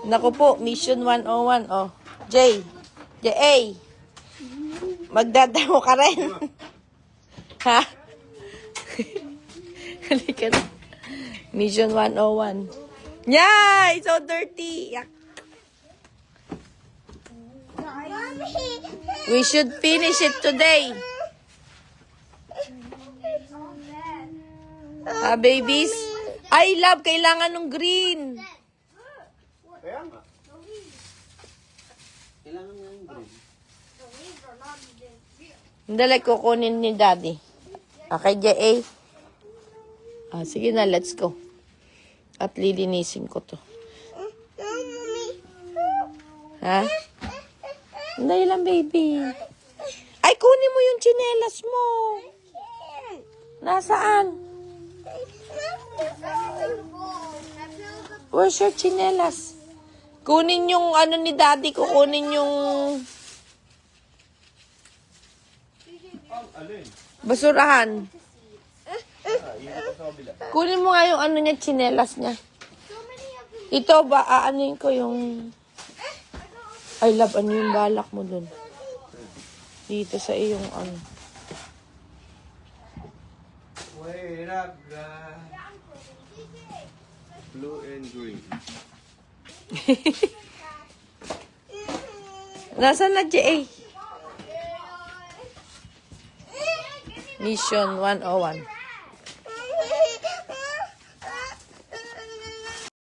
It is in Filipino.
Naku po, Mission 101. Oh. J. J.A. Magdadamo ka rin. Ha? Halika na. Mission 101. Yeah! It's so dirty. Yak. We should finish it today. Babies? Ay, love, kailangan ng green. Kaya nga. Kailangan nga yung green. Dali, kukunin ni Daddy. Okay, J.A. Sige na, let's go. At lilinisin ko to. Ha? Hindi lang, baby. Ay, kunin mo yung tsinelas mo. Nasaan? Where's your tsinelas? Kunin yung ano ni Daddy ko. Kunin yung basurahan. Kunin mo nga yung ano niya, tsinelas niya. Ito ba, aanuin ko yung... I love, ano yung balak mo dun? Dito sa iyong ano. Wait up, blue and green. Nasaan na, J.A.? Mission 101.